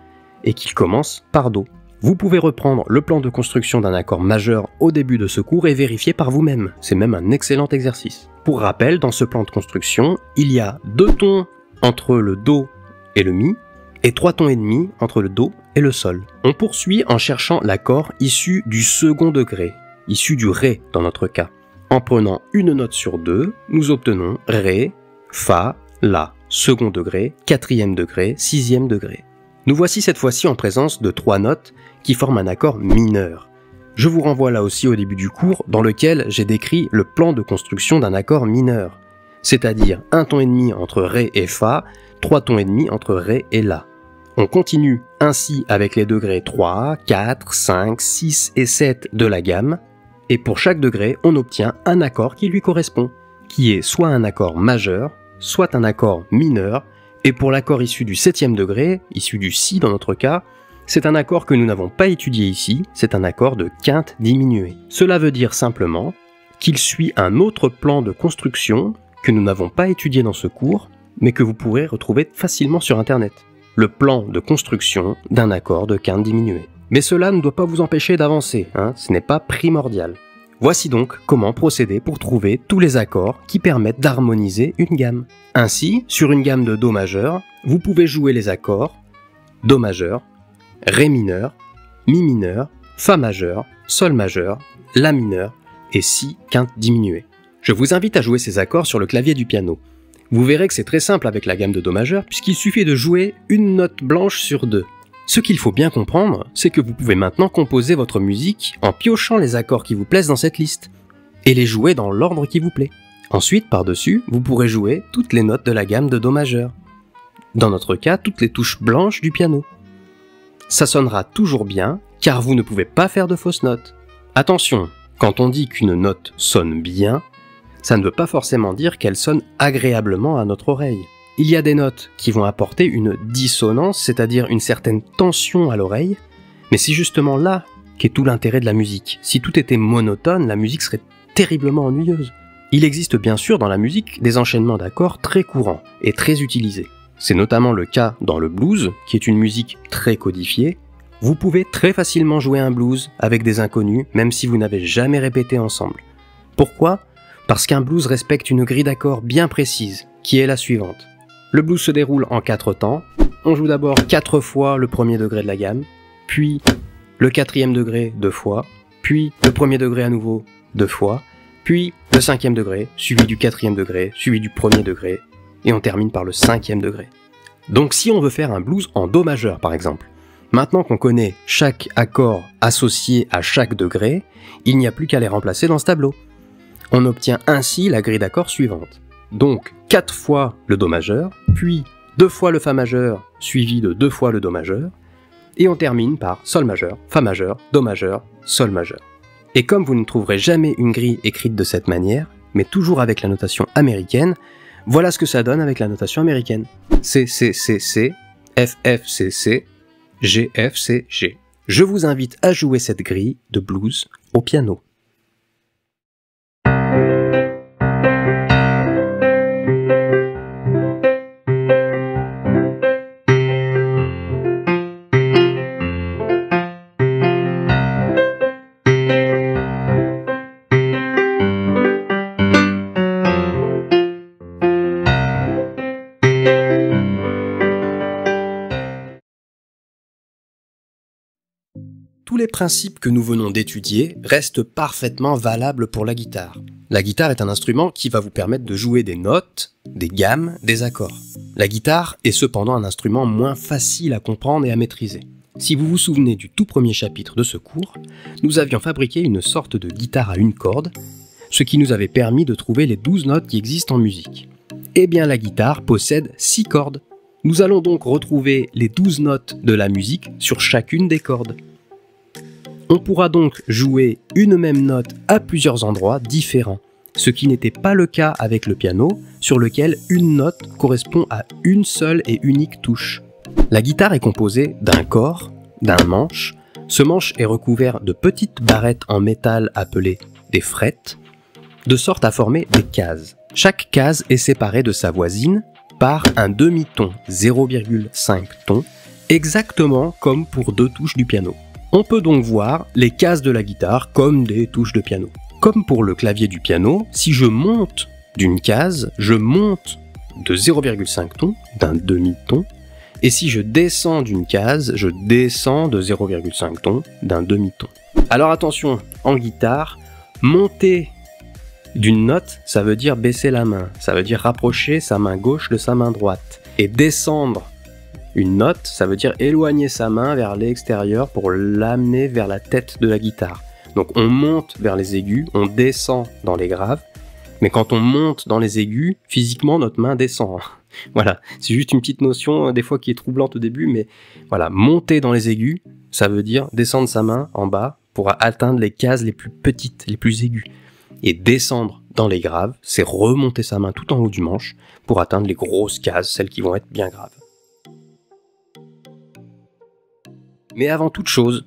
et qu'il commence par Do. Vous pouvez reprendre le plan de construction d'un accord majeur au début de ce cours et vérifier par vous-même. C'est même un excellent exercice. Pour rappel, dans ce plan de construction, il y a 2 tons entre le Do et le Mi, et 3 tons et demi entre le Do et le Sol. On poursuit en cherchant l'accord issu du second degré, issu du Ré dans notre cas. En prenant une note sur deux, nous obtenons Ré, Fa, La, second degré, quatrième degré, sixième degré. Nous voici cette fois-ci en présence de 3 notes qui forment un accord mineur. Je vous renvoie là aussi au début du cours dans lequel j'ai décrit le plan de construction d'un accord mineur, c'est-à-dire 1 ton et demi entre Ré et Fa, 3 tons et demi entre Ré et La. On continue ainsi avec les degrés 3, 4, 5, 6 et 7 de la gamme, et pour chaque degré, on obtient un accord qui lui correspond, qui est soit un accord majeur, soit un accord mineur, et pour l'accord issu du 7e degré, issu du Si dans notre cas, c'est un accord que nous n'avons pas étudié ici, c'est un accord de quinte diminuée. Cela veut dire simplement qu'il suit un autre plan de construction que nous n'avons pas étudié dans ce cours, mais que vous pourrez retrouver facilement sur Internet. Le plan de construction d'un accord de quinte diminuée. Mais cela ne doit pas vous empêcher d'avancer, ce n'est pas primordial. Voici donc comment procéder pour trouver tous les accords qui permettent d'harmoniser une gamme. Ainsi, sur une gamme de Do majeur, vous pouvez jouer les accords Do majeur, Ré mineur, Mi mineur, Fa majeur, Sol majeur, La mineur et Si quinte diminuée. Je vous invite à jouer ces accords sur le clavier du piano. Vous verrez que c'est très simple avec la gamme de Do majeur puisqu'il suffit de jouer une note blanche sur deux. Ce qu'il faut bien comprendre, c'est que vous pouvez maintenant composer votre musique en piochant les accords qui vous plaisent dans cette liste, et les jouer dans l'ordre qui vous plaît. Ensuite, par-dessus, vous pourrez jouer toutes les notes de la gamme de Do majeur. Dans notre cas, toutes les touches blanches du piano. Ça sonnera toujours bien, car vous ne pouvez pas faire de fausses notes. Attention, quand on dit qu'une note sonne bien, ça ne veut pas forcément dire qu'elle sonne agréablement à notre oreille. Il y a des notes qui vont apporter une dissonance, c'est-à-dire une certaine tension à l'oreille, mais c'est justement là qu'est tout l'intérêt de la musique. Si tout était monotone, la musique serait terriblement ennuyeuse. Il existe bien sûr dans la musique des enchaînements d'accords très courants et très utilisés. C'est notamment le cas dans le blues, qui est une musique très codifiée. Vous pouvez très facilement jouer un blues avec des inconnus, même si vous n'avez jamais répété ensemble. Pourquoi ? Parce qu'un blues respecte une grille d'accords bien précise, qui est la suivante. Le blues se déroule en 4 temps. On joue d'abord 4 fois le premier degré de la gamme, puis le 4e degré 2 fois, puis le premier degré à nouveau 2 fois, puis le 5e degré, suivi du 4e degré, suivi du premier degré, et on termine par le 5e degré. Donc si on veut faire un blues en Do majeur par exemple, maintenant qu'on connaît chaque accord associé à chaque degré, il n'y a plus qu'à les remplacer dans ce tableau. On obtient ainsi la grille d'accords suivante. Donc 4 fois le Do majeur, puis 2 fois le Fa majeur, suivi de 2 fois le Do majeur, et on termine par Sol majeur, Fa majeur, Do majeur, Sol majeur. Et comme vous ne trouverez jamais une grille écrite de cette manière, mais toujours avec la notation américaine, voilà ce que ça donne avec la notation américaine. C, C, C, C, F, F, C, C, G, F, C, G. Je vous invite à jouer cette grille de blues au piano. Tous les principes que nous venons d'étudier restent parfaitement valables pour la guitare. La guitare est un instrument qui va vous permettre de jouer des notes, des gammes, des accords. La guitare est cependant un instrument moins facile à comprendre et à maîtriser. Si vous vous souvenez du tout premier chapitre de ce cours, nous avions fabriqué une sorte de guitare à une corde, ce qui nous avait permis de trouver les 12 notes qui existent en musique. Eh bien la guitare possède 6 cordes. Nous allons donc retrouver les 12 notes de la musique sur chacune des cordes. On pourra donc jouer une même note à plusieurs endroits différents, ce qui n'était pas le cas avec le piano, sur lequel une note correspond à une seule et unique touche. La guitare est composée d'un corps, d'un manche. Ce manche est recouvert de petites barrettes en métal appelées des frettes, de sorte à former des cases. Chaque case est séparée de sa voisine par un demi-ton, 0,5 ton, exactement comme pour 2 touches du piano. On peut donc voir les cases de la guitare comme des touches de piano. Comme pour le clavier du piano, si je monte d'une case, je monte de 0,5 ton, d'un demi-ton, et si je descends d'une case, je descends de 0,5 ton, d'un demi-ton. Alors attention, en guitare, monter d'une note, ça veut dire baisser la main, ça veut dire rapprocher sa main gauche de sa main droite. Et descendre une note, ça veut dire éloigner sa main vers l'extérieur pour l'amener vers la tête de la guitare. Donc on monte vers les aigus, on descend dans les graves, mais quand on monte dans les aigus, physiquement notre main descend. Voilà, c'est juste une petite notion des fois qui est troublante au début, mais voilà, monter dans les aigus, ça veut dire descendre sa main en bas pour atteindre les cases les plus petites, les plus aiguës. Et descendre dans les graves, c'est remonter sa main tout en haut du manche pour atteindre les grosses cases, celles qui vont être bien graves. Mais avant toute chose,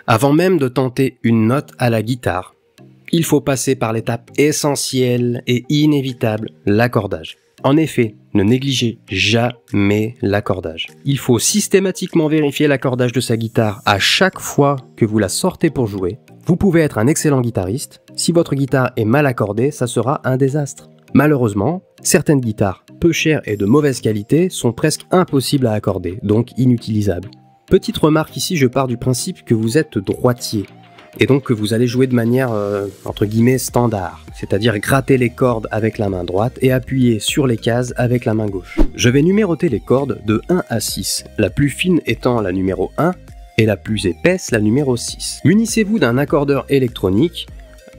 avant même de tenter une note à la guitare, il faut passer par l'étape essentielle et inévitable, l'accordage. En effet, ne négligez jamais l'accordage. Il faut systématiquement vérifier l'accordage de sa guitare à chaque fois que vous la sortez pour jouer. Vous pouvez être un excellent guitariste, si votre guitare est mal accordée, ça sera un désastre. Malheureusement, certaines guitares peu chères et de mauvaise qualité sont presque impossibles à accorder, donc inutilisables. Petite remarque ici, je pars du principe que vous êtes droitier, et donc que vous allez jouer de manière, entre guillemets, standard, c'est-à-dire gratter les cordes avec la main droite et appuyer sur les cases avec la main gauche. Je vais numéroter les cordes de 1 à 6, la plus fine étant la numéro 1, et la plus épaisse, la numéro 6. Munissez-vous d'un accordeur électronique,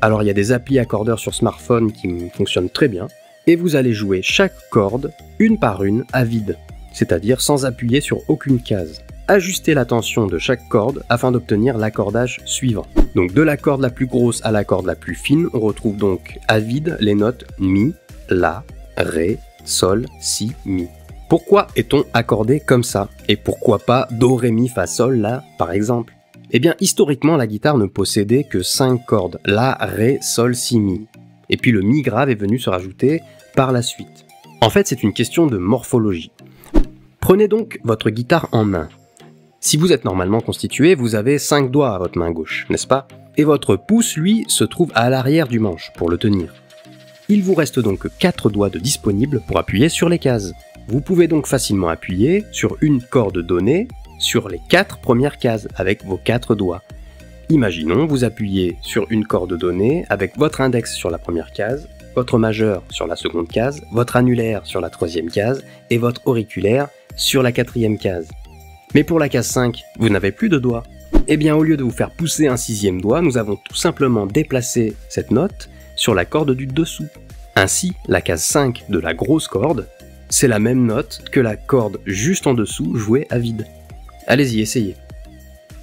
alors il y a des applis accordeurs sur smartphone qui fonctionnent très bien, et vous allez jouer chaque corde, une par une, à vide, c'est-à-dire sans appuyer sur aucune case. Ajustez la tension de chaque corde afin d'obtenir l'accordage suivant. Donc de la corde la plus grosse à la corde la plus fine, on retrouve donc à vide les notes Mi, La, Ré, Sol, Si, Mi. Pourquoi est-on accordé comme ça? Et pourquoi pas Do, Ré, Mi, Fa, Sol, La, par exemple? Eh bien, historiquement, la guitare ne possédait que 5 cordes, La, Ré, Sol, Si, Mi. Et puis le Mi grave est venu se rajouter par la suite. En fait, c'est une question de morphologie. Prenez donc votre guitare en main. Si vous êtes normalement constitué, vous avez 5 doigts à votre main gauche, n'est-ce pas? Et votre pouce, lui, se trouve à l'arrière du manche pour le tenir. Il vous reste donc 4 doigts de disponibles pour appuyer sur les cases. Vous pouvez donc facilement appuyer sur une corde donnée sur les 4 premières cases avec vos 4 doigts. Imaginons, vous appuyez sur une corde donnée avec votre index sur la première case, votre majeur sur la seconde case, votre annulaire sur la troisième case et votre auriculaire sur la quatrième case. Mais pour la case 5, vous n'avez plus de doigts. Eh bien, au lieu de vous faire pousser un 6e doigt, nous avons tout simplement déplacé cette note sur la corde du dessous. Ainsi, la case 5 de la grosse corde, c'est la même note que la corde juste en dessous jouée à vide. Allez-y, essayez.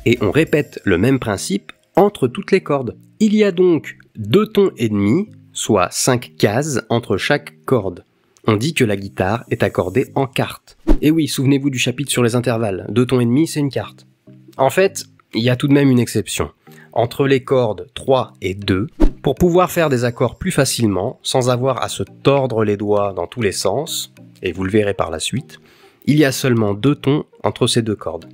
Et on répète le même principe entre toutes les cordes. Il y a donc 2 tons et demi, soit 5 cases entre chaque corde. On dit que la guitare est accordée en quarte. Et oui, souvenez-vous du chapitre sur les intervalles, 2 tons et demi, c'est une quarte. En fait, il y a tout de même une exception. Entre les cordes 3 et 2, pour pouvoir faire des accords plus facilement, sans avoir à se tordre les doigts dans tous les sens, et vous le verrez par la suite, il y a seulement 2 tons entre ces 2 cordes.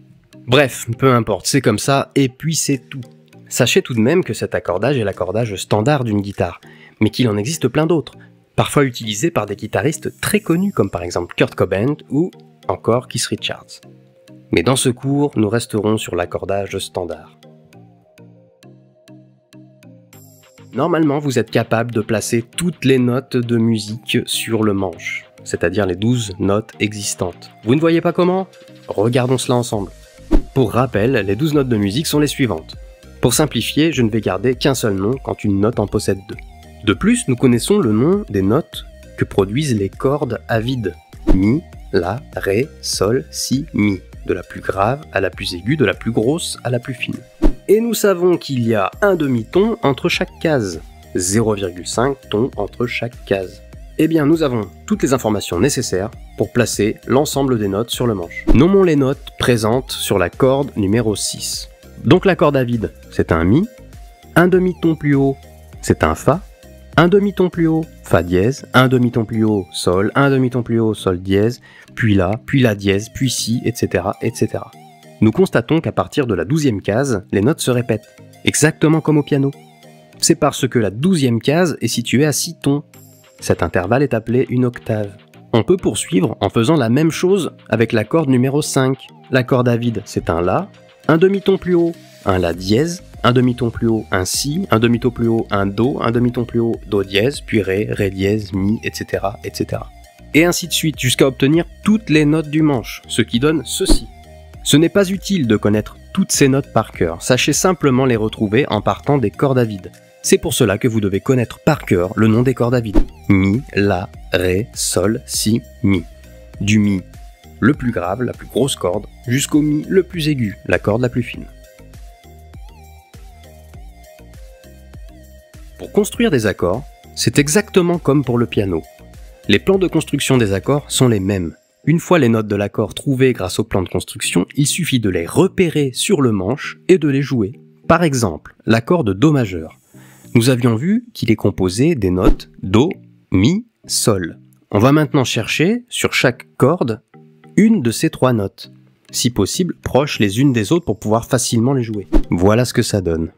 Bref, peu importe, c'est comme ça, et puis c'est tout. Sachez tout de même que cet accordage est l'accordage standard d'une guitare, mais qu'il en existe plein d'autres, parfois utilisés par des guitaristes très connus comme par exemple Kurt Cobain ou encore Keith Richards. Mais dans ce cours, nous resterons sur l'accordage standard. Normalement, vous êtes capable de placer toutes les notes de musique sur le manche, c'est-à-dire les 12 notes existantes. Vous ne voyez pas comment? Regardons cela ensemble. pour rappel, les 12 notes de musique sont les suivantes. Pour simplifier, je ne vais garder qu'un seul nom quand une note en possède deux. De plus, nous connaissons le nom des notes que produisent les cordes à vide. Mi, la, ré, sol, si, mi. De la plus grave à la plus aiguë, de la plus grosse à la plus fine. Et nous savons qu'il y a un demi-ton entre chaque case. 0,5 ton entre chaque case. Eh bien, nous avons toutes les informations nécessaires pour placer l'ensemble des notes sur le manche. Nommons les notes présentes sur la corde numéro 6. Donc la corde à vide, c'est un Mi. Un demi-ton plus haut, c'est un Fa. Un demi-ton plus haut, Fa dièse. Un demi-ton plus haut, Sol. Un demi-ton plus haut, Sol dièse. Puis La dièse, puis Si, etc., etc. Nous constatons qu'à partir de la 12e case, les notes se répètent, exactement comme au piano. C'est parce que la 12e case est située à 6 tons. Cet intervalle est appelé une octave. On peut poursuivre en faisant la même chose avec la corde numéro 5. La corde à vide, c'est un La, un demi-ton plus haut, un La dièse, un demi-ton plus haut, un Si, un demi-ton plus haut, un Do, un demi-ton plus haut, Do dièse, puis Ré dièse, Mi, etc., etc. Et ainsi de suite, jusqu'à obtenir toutes les notes du manche, ce qui donne ceci. Ce n'est pas utile de connaître toutes ces notes par cœur, sachez simplement les retrouver en partant des cordes à vide. C'est pour cela que vous devez connaître par cœur le nom des cordes à vide. Mi, La, Ré, Sol, Si, Mi. Du Mi, le plus grave, la plus grosse corde, jusqu'au Mi le plus aigu, la corde la plus fine. Pour construire des accords, c'est exactement comme pour le piano. Les plans de construction des accords sont les mêmes. Une fois les notes de l'accord trouvées grâce au plan de construction, il suffit de les repérer sur le manche et de les jouer. Par exemple, l'accord de Do majeur. Nous avions vu qu'il est composé des notes Do, Mi, Sol. On va maintenant chercher, sur chaque corde, une de ces trois notes, si possible proches les unes des autres pour pouvoir facilement les jouer. Voilà ce que ça donne.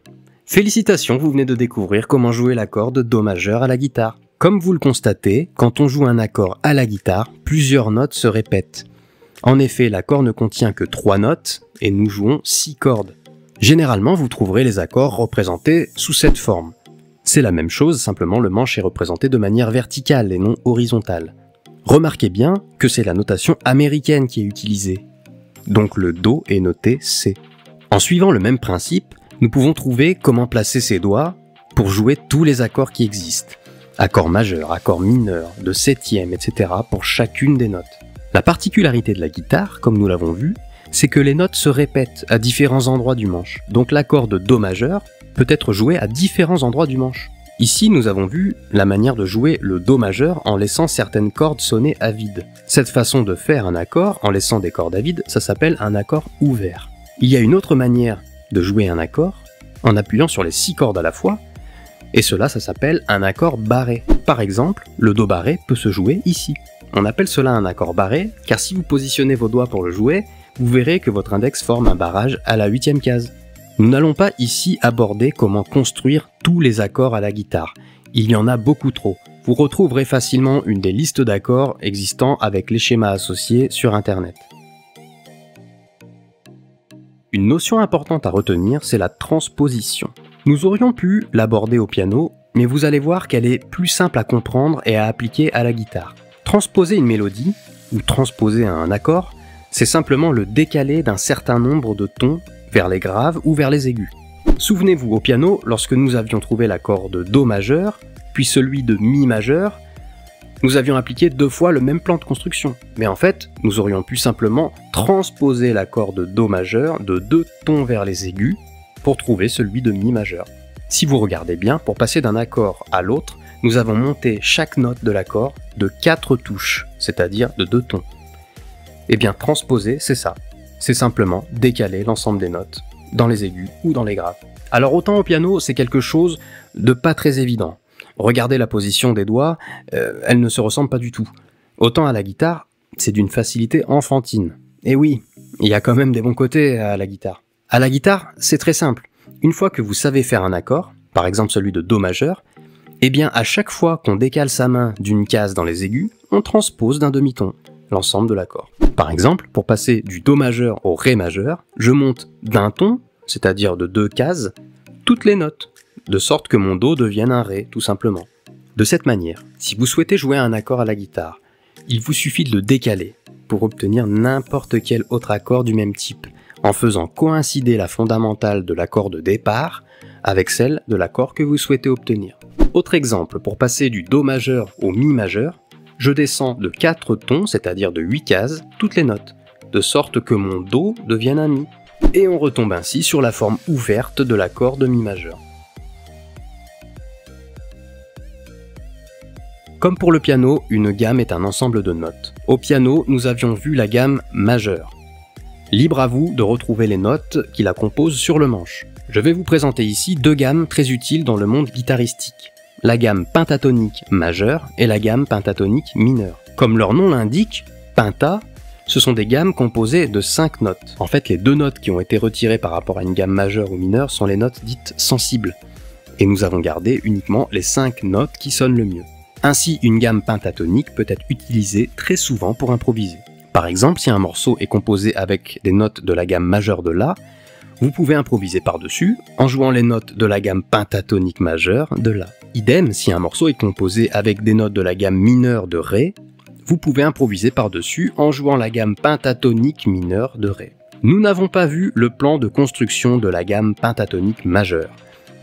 Félicitations, vous venez de découvrir comment jouer l'accord de Do majeur à la guitare. Comme vous le constatez, quand on joue un accord à la guitare, plusieurs notes se répètent. En effet, l'accord ne contient que 3 notes et nous jouons 6 cordes. Généralement, vous trouverez les accords représentés sous cette forme. C'est la même chose, simplement le manche est représenté de manière verticale et non horizontale. Remarquez bien que c'est la notation américaine qui est utilisée. Donc le Do est noté C. En suivant le même principe, nous pouvons trouver comment placer ses doigts pour jouer tous les accords qui existent. Accords majeurs, accords mineurs, de septième, etc. pour chacune des notes. La particularité de la guitare, comme nous l'avons vu, c'est que les notes se répètent à différents endroits du manche. Donc l'accord de Do majeur peut être joué à différents endroits du manche. Ici, nous avons vu la manière de jouer le Do majeur en laissant certaines cordes sonner à vide. Cette façon de faire un accord en laissant des cordes à vide, ça s'appelle un accord ouvert. Il y a une autre manière de jouer un accord en appuyant sur les 6 cordes à la fois, et cela, ça s'appelle un accord barré. Par exemple, le Do barré peut se jouer ici. On appelle cela un accord barré, car si vous positionnez vos doigts pour le jouer, vous verrez que votre index forme un barrage à la 8e case. Nous n'allons pas ici aborder comment construire tous les accords à la guitare. Il y en a beaucoup trop. Vous retrouverez facilement une des listes d'accords existant avec les schémas associés sur Internet. Une notion importante à retenir, c'est la transposition. Nous aurions pu l'aborder au piano, mais vous allez voir qu'elle est plus simple à comprendre et à appliquer à la guitare. Transposer une mélodie, ou transposer un accord, c'est simplement le décaler d'un certain nombre de tons vers les graves ou vers les aigus. Souvenez-vous, au piano, lorsque nous avions trouvé l'accord de Do majeur, puis celui de Mi majeur, nous avions appliqué 2 fois le même plan de construction. Mais en fait, nous aurions pu simplement transposer l'accord de Do majeur de 2 tons vers les aigus pour trouver celui de Mi majeur. Si vous regardez bien, pour passer d'un accord à l'autre, nous avons monté chaque note de l'accord de 4 touches, c'est-à-dire de 2 tons. Et bien transposer, c'est ça. C'est simplement décaler l'ensemble des notes, dans les aigus ou dans les graves. Alors autant au piano, c'est quelque chose de pas très évident. Regardez la position des doigts, elle ne se ressemble pas du tout. Autant à la guitare, c'est d'une facilité enfantine. Et oui, il y a quand même des bons côtés à la guitare. À la guitare, c'est très simple. Une fois que vous savez faire un accord, par exemple celui de Do majeur, eh bien à chaque fois qu'on décale sa main d'une case dans les aigus, on transpose d'un demi-ton l'ensemble de l'accord. Par exemple, pour passer du Do majeur au Ré majeur, je monte d'un ton, c'est-à-dire de 2 cases, toutes les notes, de sorte que mon Do devienne un Ré, tout simplement. De cette manière, si vous souhaitez jouer un accord à la guitare, il vous suffit de le décaler pour obtenir n'importe quel autre accord du même type. en faisant coïncider la fondamentale de l'accord de départ avec celle de l'accord que vous souhaitez obtenir. Autre exemple, pour passer du Do majeur au Mi majeur, je descends de 4 tons, c'est-à-dire de 8 cases, toutes les notes, de sorte que mon Do devienne un Mi. Et on retombe ainsi sur la forme ouverte de l'accord de Mi majeur. Comme pour le piano, une gamme est un ensemble de notes. Au piano, nous avions vu la gamme majeure. Libre à vous de retrouver les notes qui la composent sur le manche. Je vais vous présenter ici deux gammes très utiles dans le monde guitaristique. La gamme pentatonique majeure et la gamme pentatonique mineure. Comme leur nom l'indique, penta, ce sont des gammes composées de 5 notes. En fait, les 2 notes qui ont été retirées par rapport à une gamme majeure ou mineure sont les notes dites sensibles. Et nous avons gardé uniquement les 5 notes qui sonnent le mieux. Ainsi, une gamme pentatonique peut être utilisée très souvent pour improviser. Par exemple, si un morceau est composé avec des notes de la gamme majeure de La, vous pouvez improviser par-dessus en jouant les notes de la gamme pentatonique majeure de La. Idem, si un morceau est composé avec des notes de la gamme mineure de Ré, vous pouvez improviser par-dessus en jouant la gamme pentatonique mineure de Ré. Nous n'avons pas vu le plan de construction de la gamme pentatonique majeure,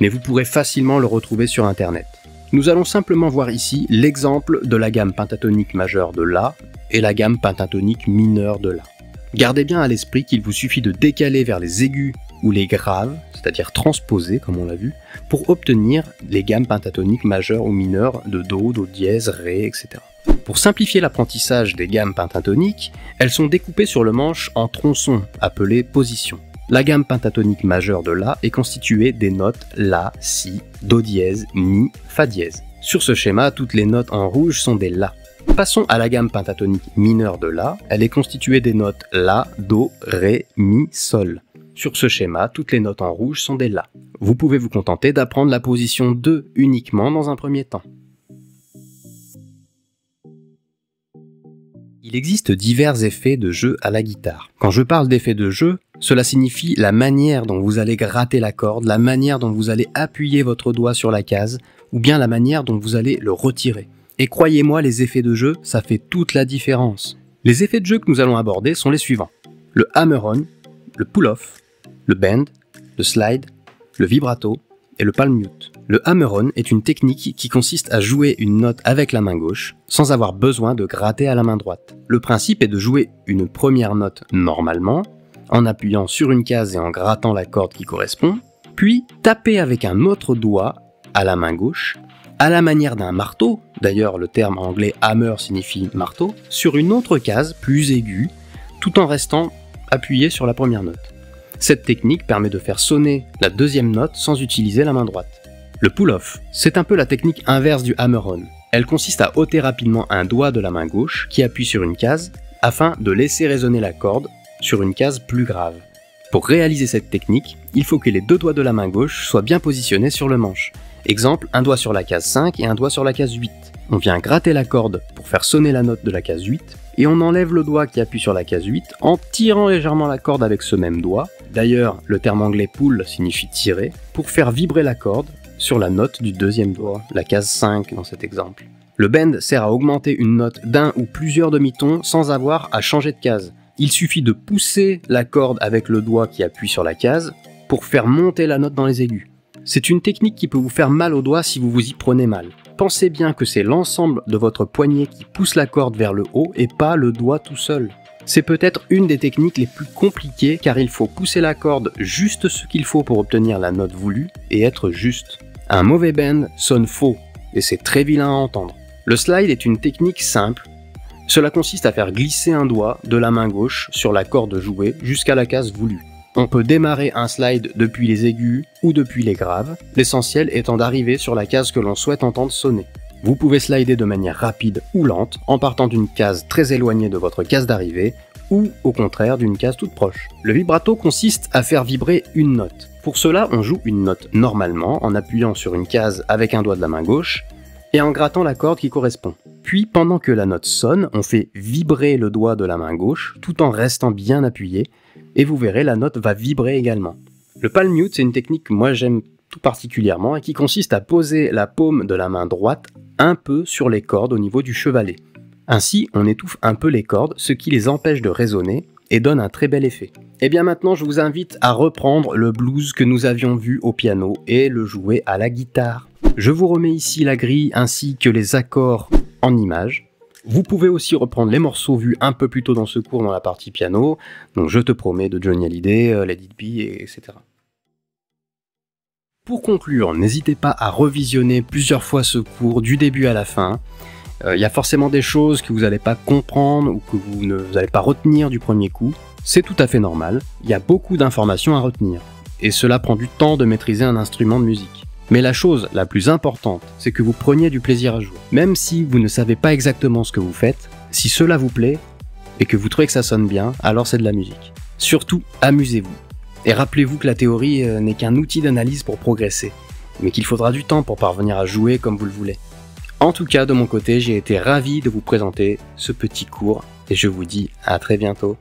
mais vous pourrez facilement le retrouver sur internet. Nous allons simplement voir ici l'exemple de la gamme pentatonique majeure de La et la gamme pentatonique mineure de La. Gardez bien à l'esprit qu'il vous suffit de décaler vers les aigus ou les graves, c'est-à-dire transposer comme on l'a vu, pour obtenir les gammes pentatoniques majeures ou mineures de Do, Do dièse, Ré, etc. Pour simplifier l'apprentissage des gammes pentatoniques, elles sont découpées sur le manche en tronçons, appelés positions. La gamme pentatonique majeure de La est constituée des notes La, Si, Do dièse, Mi, Fa dièse. Sur ce schéma, toutes les notes en rouge sont des La. Passons à la gamme pentatonique mineure de La, elle est constituée des notes La, Do, Ré, Mi, Sol. Sur ce schéma, toutes les notes en rouge sont des La. Vous pouvez vous contenter d'apprendre la position 2 uniquement dans un premier temps. Il existe divers effets de jeu à la guitare. Quand je parle d'effets de jeu, cela signifie la manière dont vous allez gratter la corde, la manière dont vous allez appuyer votre doigt sur la case, ou bien la manière dont vous allez le retirer. Et croyez-moi, les effets de jeu, ça fait toute la différence. Les effets de jeu que nous allons aborder sont les suivants. Le hammer-on, le pull-off, le bend, le slide, le vibrato et le palm mute. Le hammer-on est une technique qui consiste à jouer une note avec la main gauche sans avoir besoin de gratter à la main droite. Le principe est de jouer une première note normalement, en appuyant sur une case et en grattant la corde qui correspond, puis taper avec un autre doigt à la main gauche, à la manière d'un marteau, d'ailleurs le terme anglais hammer signifie marteau, sur une autre case plus aiguë, tout en restant appuyé sur la première note. Cette technique permet de faire sonner la deuxième note sans utiliser la main droite. Le pull-off, c'est un peu la technique inverse du hammer-on. Elle consiste à ôter rapidement un doigt de la main gauche qui appuie sur une case afin de laisser résonner la corde sur une case plus grave. Pour réaliser cette technique, il faut que les deux doigts de la main gauche soient bien positionnés sur le manche. Exemple, un doigt sur la case 5 et un doigt sur la case 8. On vient gratter la corde pour faire sonner la note de la case 8 et on enlève le doigt qui appuie sur la case 8 en tirant légèrement la corde avec ce même doigt. D'ailleurs, le terme anglais pull signifie tirer, pour faire vibrer la corde sur la note du deuxième doigt, la case 5 dans cet exemple. Le bend sert à augmenter une note d'un ou plusieurs demi-tons sans avoir à changer de case. Il suffit de pousser la corde avec le doigt qui appuie sur la case pour faire monter la note dans les aigus. C'est une technique qui peut vous faire mal au doigt si vous vous y prenez mal. Pensez bien que c'est l'ensemble de votre poignet qui pousse la corde vers le haut et pas le doigt tout seul. C'est peut-être une des techniques les plus compliquées car il faut pousser la corde juste ce qu'il faut pour obtenir la note voulue et être juste. Un mauvais bend sonne faux et c'est très vilain à entendre. Le slide est une technique simple. Cela consiste à faire glisser un doigt de la main gauche sur la corde jouée jusqu'à la case voulue. On peut démarrer un slide depuis les aigus ou depuis les graves, l'essentiel étant d'arriver sur la case que l'on souhaite entendre sonner. Vous pouvez slider de manière rapide ou lente en partant d'une case très éloignée de votre case d'arrivée ou au contraire d'une case toute proche. Le vibrato consiste à faire vibrer une note. Pour cela, on joue une note normalement en appuyant sur une case avec un doigt de la main gauche et en grattant la corde qui correspond. Puis, pendant que la note sonne, on fait vibrer le doigt de la main gauche tout en restant bien appuyé et vous verrez, la note va vibrer également. Le palm mute, c'est une technique que moi j'aime tout particulièrement et qui consiste à poser la paume de la main droite un peu sur les cordes au niveau du chevalet. Ainsi, on étouffe un peu les cordes, ce qui les empêche de résonner et donne un très bel effet. Et bien maintenant, je vous invite à reprendre le blues que nous avions vu au piano et le jouer à la guitare. Je vous remets ici la grille ainsi que les accords en images. Vous pouvez aussi reprendre les morceaux vus un peu plus tôt dans ce cours dans la partie piano, donc Je te promets de Johnny Hallyday, Let It Be, etc. Pour conclure, n'hésitez pas à revisionner plusieurs fois ce cours du début à la fin. Il y a forcément des choses que vous n'allez pas comprendre ou que vous n'allez pas retenir du premier coup. C'est tout à fait normal, il y a beaucoup d'informations à retenir. Et cela prend du temps de maîtriser un instrument de musique. Mais la chose la plus importante, c'est que vous preniez du plaisir à jouer. Même si vous ne savez pas exactement ce que vous faites, si cela vous plaît et que vous trouvez que ça sonne bien, alors c'est de la musique. Surtout, amusez-vous. Et rappelez-vous que la théorie n'est qu'un outil d'analyse pour progresser, mais qu'il faudra du temps pour parvenir à jouer comme vous le voulez. En tout cas, de mon côté, j'ai été ravi de vous présenter ce petit cours et je vous dis à très bientôt.